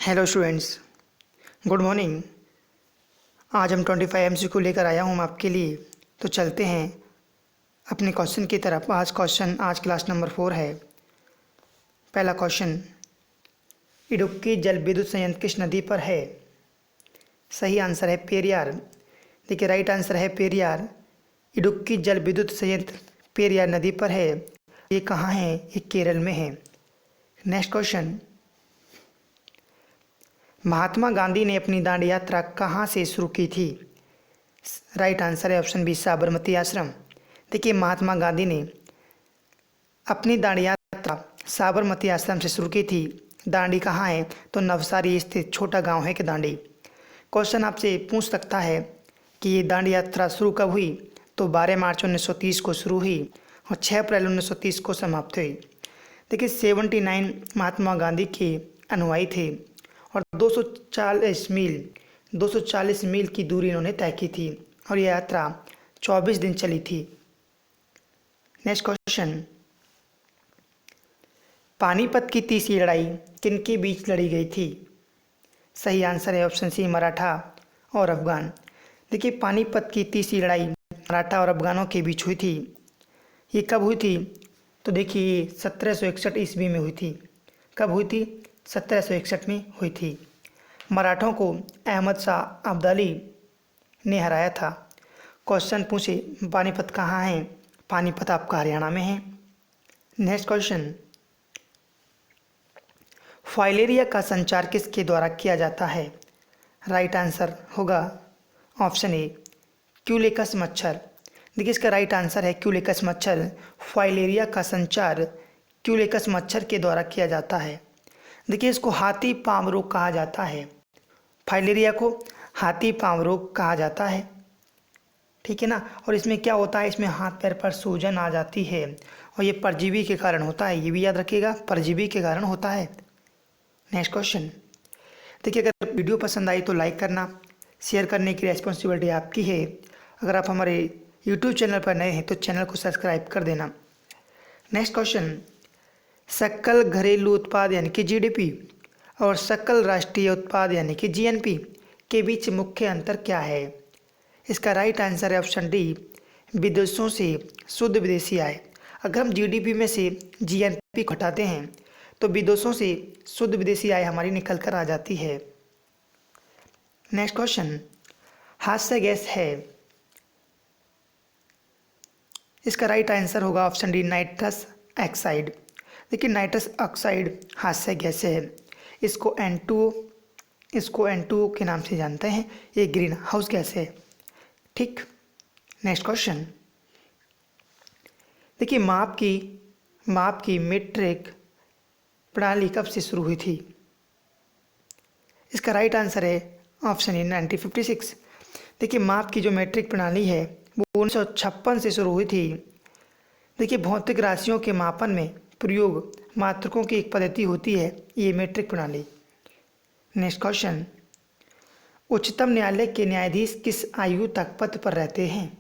Hello students, good morning. आज हम 25 MCQ लेकर आया हूँ आपके लिए। तो चलते हैं अपने क्वेश्चन की तरफ। आज क्लास नंबर 4 है। पहला क्वेश्चन, इडुक्की जल विद्युत संयंत्र किस नदी पर है? सही आंसर है पेरियार। देखिए, राइट आंसर है पेरियार। इडुक्की जल विद्युत संयंत्र पेरियार नदी पर है। ये कहाँ है? ये केरल में है। नेक्स्ट क्वेश्चन, महात्मा गांधी ने अपनी दांडी यात्रा कहाँ से शुरू की थी? राइट आंसर है ऑप्शन बी, साबरमती आश्रम। देखिए, महात्मा गांधी ने अपनी दांडी यात्रा साबरमती आश्रम से शुरू की थी। दांडी कहाँ है? तो नवसारी स्थित छोटा गांव है कि दांडी। क्वेश्चन आपसे पूछ सकता है कि ये दांडी यात्रा शुरू कब हुई? तो 12 मार्च 1930 को शुरू हुई और 6 अप्रैल 1930 को समाप्त हुई। देखिए, 79 महात्मा गांधी के अनुयायी थे और 240 मील की दूरी इन्होंने तय की थी और यह यात्रा 24 दिन चली थी। नेक्स्ट क्वेश्चन, पानीपत की तीसरी लड़ाई किनके बीच लड़ी गई थी? सही आंसर है ऑप्शन सी, मराठा और अफगान। देखिए, पानीपत की तीसरी लड़ाई मराठा और अफगानों के बीच हुई थी। ये कब हुई थी? तो देखिए, 1761 ईस्वी में हुई थी। कब हुई थी? 1761 में हुई थी। मराठों को अहमद शाह अब्दाली ने हराया था। क्वेश्चन पूछे, पानीपत कहाँ है? पानीपत आपका हरियाणा में है। नेक्स्ट क्वेश्चन, फाइलेरिया का संचार किसके द्वारा किया जाता है? राइट आंसर होगा ऑप्शन ए, क्यूलेकस मच्छर। देखिए, इसका राइट आंसर है क्यूलेकस मच्छर। फाइलेरिया का संचार क्यूलेकस मच्छर के द्वारा किया जाता है। देखिए, इसको हाथी पांव रोग कहा जाता है। फाइलेरिया को हाथी पांव रोग कहा जाता है, ठीक है ना। और इसमें क्या होता है? इसमें हाथ पैर पर सूजन आ जाती है और ये परजीवी के कारण होता है। ये भी याद रखिएगा, परजीवी के कारण होता है। नेक्स्ट क्वेश्चन, देखिए, अगर वीडियो पसंद आई तो लाइक करना, शेयर करने की रिस्पॉन्सिबिलिटी आपकी है। अगर आप हमारे यूट्यूब चैनल पर नए हैं तो चैनल को सब्सक्राइब कर देना। नेक्स्ट क्वेश्चन, सकल घरेलू उत्पाद यानी कि जीडीपी और सकल राष्ट्रीय उत्पाद यानी कि जीएनपी के बीच मुख्य अंतर क्या है? इसका राइट आंसर है ऑप्शन डी, विदेशों से शुद्ध विदेशी आय। अगर हम जीडीपी में से जीएनपी घटाते हैं तो विदेशों से शुद्ध विदेशी आय हमारी निकल कर आ जाती है। नेक्स्ट क्वेश्चन, हास्य गैस है। इसका राइट आंसर होगा ऑप्शन डी, नाइट्रस ऑक्साइड। देखिए, नाइट्रस ऑक्साइड हास्य गैस है। इसको N2O के नाम से जानते हैं। ये ग्रीन हाउस गैस है, ठीक। नेक्स्ट क्वेश्चन, देखिए, माप की मीट्रिक प्रणाली कब से शुरू हुई थी? इसका राइट आंसर है ऑप्शन ए, 1956। देखिए, माप की जो मीट्रिक प्रणाली है वो 1956 से शुरू हुई थी। देखिए, भौतिक राशियों के मापन में प्रयोग मात्रकों की एक पद्धति होती है, ये मीट्रिक प्रणाली। नेक्स्ट क्वेश्चन, उच्चतम न्यायालय के न्यायाधीश किस आयु तक पद पर रहते हैं?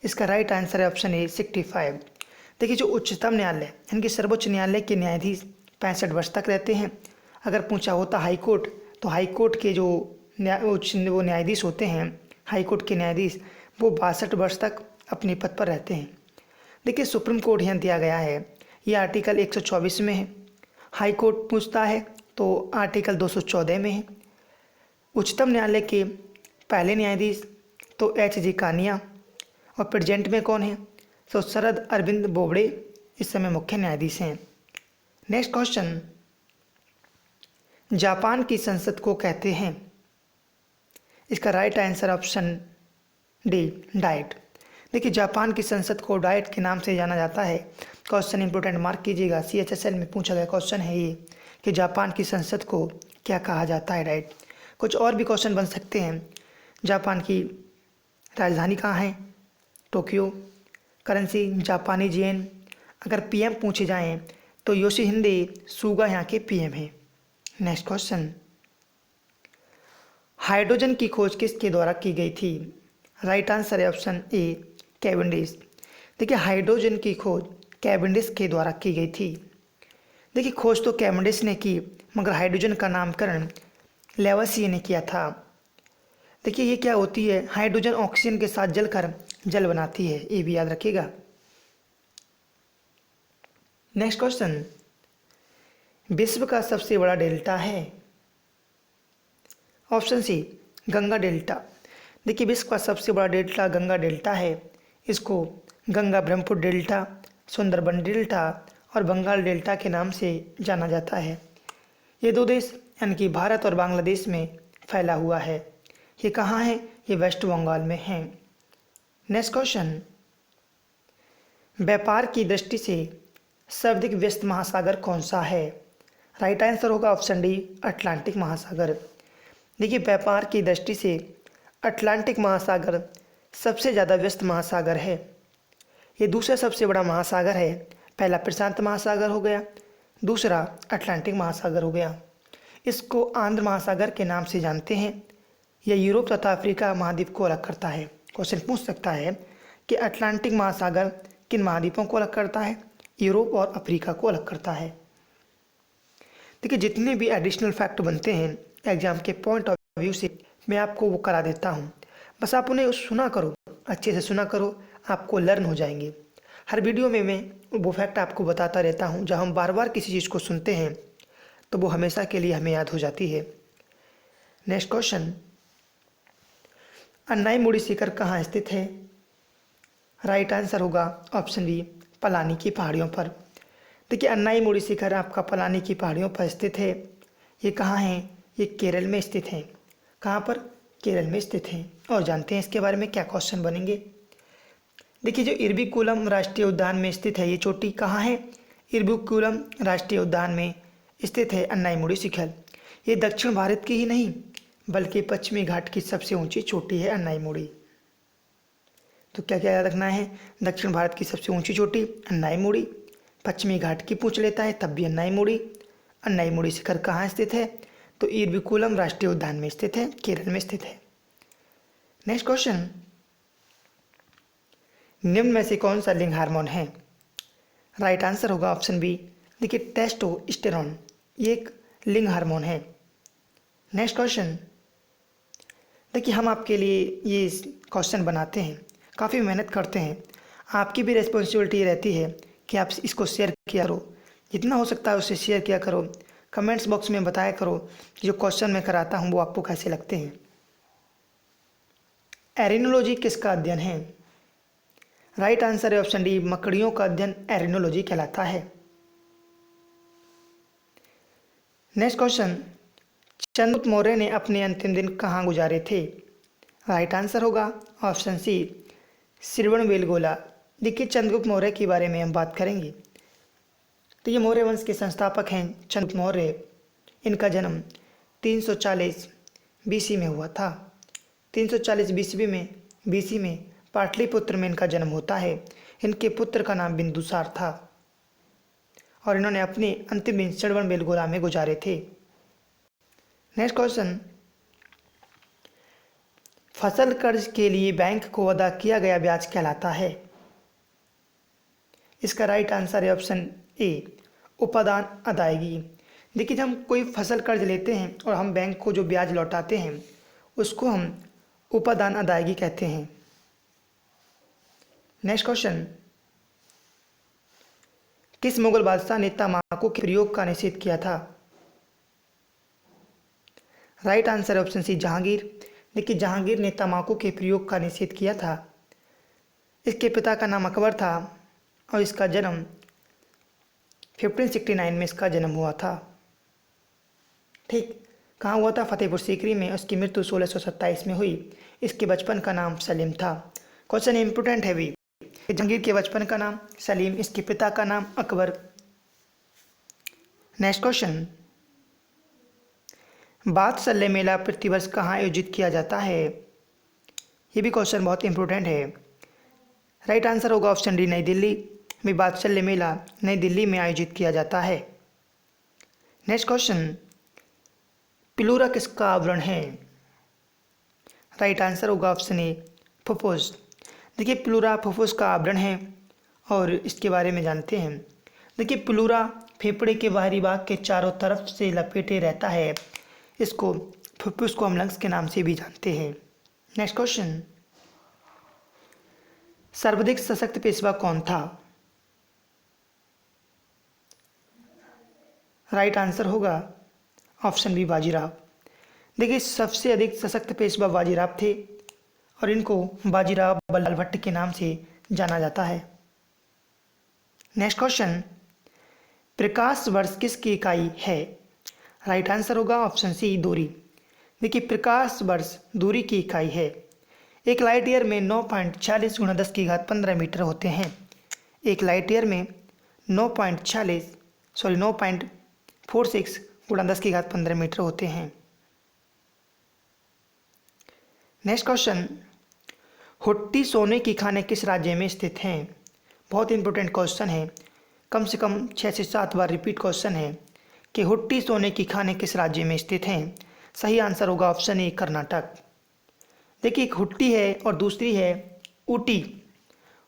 इसका राइट आंसर है ऑप्शन ए, 65। देखिए, जो उच्चतम न्यायालय यानी कि सर्वोच्च न्यायालय के न्यायाधीश 65 वर्ष तक रहते हैं। अगर पूछा होता हाई कोर्ट, तो हाई कोर्ट के जो वो न्यायाधीश होते हैं, हाई कोर्ट के न्यायाधीश, वो 62 वर्ष तक अपने पद पर रहते हैं। देखिए, सुप्रीम कोर्ट यहाँ दिया गया है, ये आर्टिकल 124 में है। हाई कोर्ट पूछता है तो आर्टिकल 214 में है। उच्चतम न्यायालय के पहले न्यायाधीश तो H.G. कानिया और प्रेजेंट में कौन है? तो शरद अरविंद बोबड़े इस समय मुख्य न्यायाधीश हैं। नेक्स्ट क्वेश्चन, जापान की संसद को कहते हैं? इसका right answer option D, diet. देखिए, जापान की संसद को डाइट के नाम से जाना जाता है। क्वेश्चन इंपोर्टेंट, मार्क कीजिएगा, CHSL में पूछा गया क्वेश्चन है ये कि जापान की संसद को क्या कहा जाता है, डाइट। कुछ और भी क्वेश्चन बन सकते हैं। जापान की राजधानी कहाँ है? टोक्यो। करेंसी जापानी येन। अगर पीएम पूछे जाएं तो योशिहिदे सुगा यहाँ के पीएम हैं। नेक्स्ट क्वेश्चन, हाइड्रोजन की खोज किसके द्वारा की गई थी? राइट आंसर है ऑप्शन ए, कैवेंडिश। देखिए, हाइड्रोजन की खोज कैवेंडिश के द्वारा की गई थी। देखिए खोज तो कैवेंडिश ने की, मगर हाइड्रोजन का नामकरण लेवसिए ने किया था। देखिए ये क्या होती है, हाइड्रोजन ऑक्सीजन के साथ जलकर जल बनाती है, ये भी याद रखिएगा। नेक्स्ट क्वेश्चन, विश्व का सबसे बड़ा डेल्टा है। Option C Ganga delta. देखिए विश्व का सबसे बड़ा डेल्टा गंगा डेल्टा है। इसको गंगा ब्रह्मपुत्र डेल्टा, सुंदरबन डेल्टा और बंगाल डेल्टा के नाम से जाना जाता है। ये दो देश यानी कि भारत और बांग्लादेश में फैला हुआ है। ये कहाँ है, ये वेस्ट बंगाल में है। नेक्स्ट क्वेश्चन, व्यापार की दृष्टि से सर्वाधिक व्यस्त महासागर कौन सा है। राइट आंसर होगा ऑप्शन डी अटलांटिक महासागर। देखिए व्यापार की दृष्टि से अटलांटिक महासागर सबसे ज़्यादा व्यस्त महासागर है। ये दूसरा सबसे बड़ा महासागर है। पहला प्रशांत महासागर हो गया, दूसरा अटलांटिक महासागर हो गया। इसको आंध्र महासागर के नाम से जानते हैं। यह यूरोप तथा अफ्रीका महाद्वीप को अलग करता है। क्वेश्चन पूछ सकता है कि अटलांटिक महासागर किन महाद्वीपों को अलग करता है, यूरोप और अफ्रीका को अलग करता है। देखिए जितने भी एडिशनल फैक्ट बनते हैं एग्जाम के पॉइंट ऑफ व्यू से मैं आपको वो करा देता हूँ, बस आप उन्हें सुना करो, अच्छे से सुना करो, आपको लर्न हो जाएंगे। हर वीडियो में मैं वो फैक्ट आपको बताता रहता हूँ। जब हम बार बार किसी चीज़ को सुनते हैं तो वो हमेशा के लिए हमें याद हो जाती है। नेक्स्ट क्वेश्चन, अन्नाईमुड़ी शिखर कहाँ स्थित है। राइट आंसर होगा ऑप्शन बी पलानी की पहाड़ियों पर। देखिए अन्नाईमुड़ी शिखर आपका पलानी की पहाड़ियों पर स्थित है। ये कहाँ है, ये केरल में स्थित है। कहाँ पर, केरल में स्थित है। और जानते हैं इसके बारे में क्या क्वेश्चन बनेंगे। देखिए जो इरविकुलम राष्ट्रीय उद्यान में स्थित है, ये चोटी कहाँ है, इरविकुलम राष्ट्रीय उद्यान में स्थित है अन्नाईमुड़ी शिखर। ये दक्षिण भारत की ही नहीं बल्कि पश्चिमी घाट की सबसे ऊंची चोटी है अन्नाईमुड़ी। तो क्या क्या याद रखना है, दक्षिण भारत की सबसे ऊंची चोटी अन्नाईमुड़ी, पश्चिमी घाट की पूछ लेता है तब भी अन्नाईमुड़ी। अन्नाईमुड़ी शिखर कहाँ स्थित है, तो इरविकुलम राष्ट्रीय उद्यान में स्थित है, केरल में स्थित है। नेक्स्ट क्वेश्चन, निम्न में से कौन सा लिंग हार्मोन है। राइट आंसर होगा ऑप्शन बी। देखिए टेस्टोस्टेरोन ये एक लिंग हार्मोन है। नेक्स्ट क्वेश्चन, देखिए हम आपके लिए ये क्वेश्चन बनाते हैं, काफ़ी मेहनत करते हैं। आपकी भी रिस्पॉन्सिबिलिटी रहती है कि आप इसको शेयर किया करो, जितना हो सकता है उससे शेयर किया करो। कमेंट्स बॉक्स में बताया करो कि जो क्वेश्चन मैं कराता हूँ वो आपको कैसे लगते हैं। एरिनोलॉजी किसका अध्ययन है। राइट आंसर है ऑप्शन डी मकड़ियों का अध्ययन एरिनोलॉजी कहलाता है। नेक्स्ट क्वेश्चन, चंद्रगुप्त मौर्य ने अपने अंतिम दिन कहाँ गुजारे थे। राइट आंसर होगा ऑप्शन सी श्रवणबेलगोला। देखिए चंद्रगुप्त मौर्य के बारे में हम बात करेंगे। तो ये मौर्य वंश के संस्थापक हैं चंद्रगुप्त मौर्य। इनका जन्म 340 बीसी में हुआ था। 340 बीसी में पाटलिपुत्र में इनका जन्म होता है। इनके पुत्र का नाम बिंदुसार था और इन्होंने अपने अंतिम दिन श्रवणबेलगोला में गुजारे थे। नेक्स्ट क्वेश्चन, फसल कर्ज के लिए बैंक को अदा किया गया ब्याज कहलाता है। इसका राइट आंसर है ऑप्शन ए उपादान अदायगी। देखिए जब हम कोई फसल कर्ज लेते हैं और हम बैंक को जो ब्याज लौटाते हैं उसको हम उपादान अदायगी कहते हैं। नेक्स्ट क्वेश्चन, किस मुगल बादशाह ने तंबाकू के प्रयोग का निषेध किया था। राइट आंसर है ऑप्शन सी जहांगीर। देखिए जहांगीर ने तंबाकू के प्रयोग का निषेध किया था। इसके पिता का नाम अकबर था और इसका जन्म 1569 में इसका जन्म हुआ था। ठीक, कहाँ हुआ था, फतेहपुर सीकरी में। उसकी मृत्यु 1627 में हुई। इसके बचपन का नाम सलीम था। क्वेश्चन इंपोर्टेंट है भी। जहांगीर के बचपन का नाम सलीम, इसके पिता का नाम अकबर। नेक्स्ट क्वेश्चन, बात्सल्य मेला प्रतिवर्ष कहाँ आयोजित किया जाता है। ये भी क्वेश्चन बहुत इंपॉर्टेंट है। राइट आंसर होगा ऑप्शन डी नई दिल्ली में। बात्सल्य मेला नई दिल्ली में आयोजित किया जाता है। नेक्स्ट क्वेश्चन, पिलूरा किसका आवरण है। राइट आंसर होगा ऑप्शन ए फुफ्फुस। देखिए पिलूरा फुफ्फुस का आवरण है और इसके बारे में जानते हैं। देखिए पिलूरा फेफड़े के बाहरी भाग के चारों तरफ से लपेटे रहता है, इसको फुफ्फुस को हम लंग्स के नाम से भी जानते हैं। नेक्स्ट क्वेश्चन, सर्वाधिक सशक्त पेशवा कौन था? राइट आंसर होगा ऑप्शन बी बाजीराव। देखिए सबसे अधिक सशक्त पेशवा बाजीराव थे और इनको बाजीराव बल्लाल भट्ट के नाम से जाना जाता है। नेक्स्ट क्वेश्चन, प्रकाश वर्ष किसकी इकाई है? राइट आंसर होगा ऑप्शन सी दूरी। देखिए प्रकाश वर्ष दूरी की इकाई है। एक लाइट ईयर में 9.46 × 10⁻15 मीटर होते हैं। एक लाइट ईयर में 9.46 × 10⁻15 मीटर होते हैं। नेक्स्ट क्वेश्चन, हुट्टी सोने की खाने किस राज्य में स्थित हैं? बहुत इंपॉर्टेंट क्वेश्चन है, कम से कम 6 से 7 बार रिपीट क्वेश्चन है कि हुट्टी सोने की खाने किस राज्य में स्थित हैं। सही आंसर होगा ऑप्शन ए कर्नाटक। देखिए एक हुट्टी है और दूसरी है ऊटी।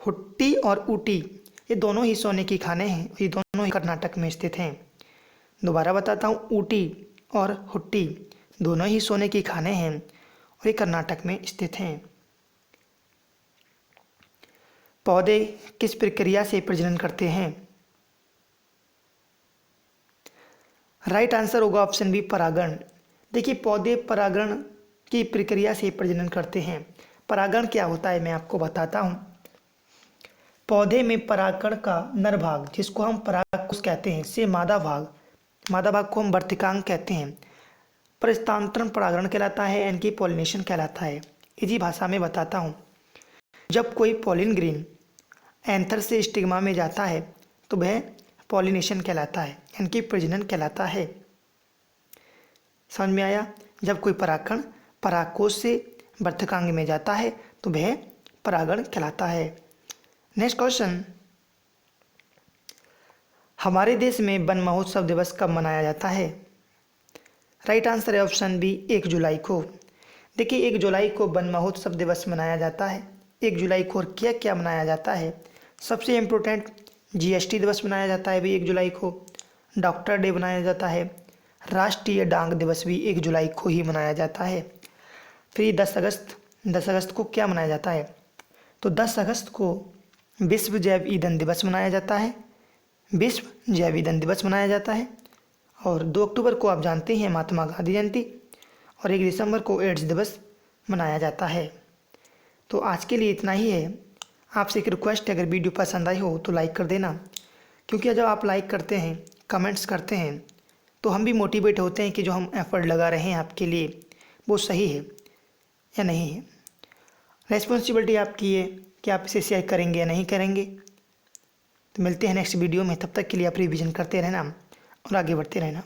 हुट्टी और ऊटी ये दोनों ही सोने की खाने हैं, ये दोनों ही कर्नाटक में स्थित हैं। दोबारा बताता हूँ, ऊटी और हुट्टी दोनों ही सोने की खाने हैं और ये कर्नाटक में स्थित हैं। पौधे किस प्रक्रिया से प्रजनन करते हैं? राइट आंसर होगा ऑप्शन बी परागण। देखिए पौधे परागण की प्रक्रिया से प्रजनन करते हैं। परागण क्या होता है मैं आपको बताता हूँ। पौधे में परागण का नर भाग जिसको हम परागकोश कहते हैं से मादा भाग को हम वर्तिकांग कहते हैं, प्रस्थांतरण परागण कहलाता है, इनकी पॉलिनेशन कहलाता है। इसी भाषा में बताता हूँ, जब कोई पॉलिन ग्रेन एंथर से स्टिग्मा में जाता है तो वह पॉलिनेशन कहलाता है, इनकी प्रजनन कहलाता है। समझ में आया? जब कोई परागकण परागकोश से वर्तिकांग में जाता है तो वह परागण कहलाता है। नेक्स्ट क्वेश्चन, हमारे देश में वन महोत्सव दिवस कब मनाया जाता है? राइट आंसर है ऑप्शन बी 1 जुलाई को। देखिए 1 जुलाई को वन महोत्सव दिवस मनाया जाता है। 1 जुलाई को और क्या क्या मनाया जाता है? सबसे इम्पोर्टेंट जीएसटी दिवस मनाया जाता है भी 1 जुलाई को, डॉक्टर डे मनाया जाता है, राष्ट्रीय डांग दिवस भी 1 जुलाई को ही मनाया जाता है। फिर 10 अगस्त को क्या मनाया जाता है? तो 10 अगस्त को विश्व जैव ईंधन दिवस मनाया जाता है, विश्व जैव ईंधन दिवस मनाया जाता है। और 2 अक्टूबर को आप जानते हैं महात्मा गांधी जयंती, और 1 दिसंबर को एड्स दिवस मनाया जाता है। तो आज के लिए इतना ही है। आपसे एक रिक्वेस्ट है, अगर वीडियो पसंद आई हो तो लाइक कर देना, क्योंकि जब आप लाइक करते हैं, कमेंट्स करते हैं, तो हम भी मोटिवेट होते हैं कि जो हम एफर्ट लगा रहे हैं आपके लिए वो सही है या नहीं है। रेस्पॉन्सिबिलिटी आपकी है कि आप इसे शेयर करेंगे या नहीं करेंगे। तो मिलते हैं नेक्स्ट वीडियो में, तब तक के लिए आप रिवीजन करते रहना और आगे बढ़ते रहना।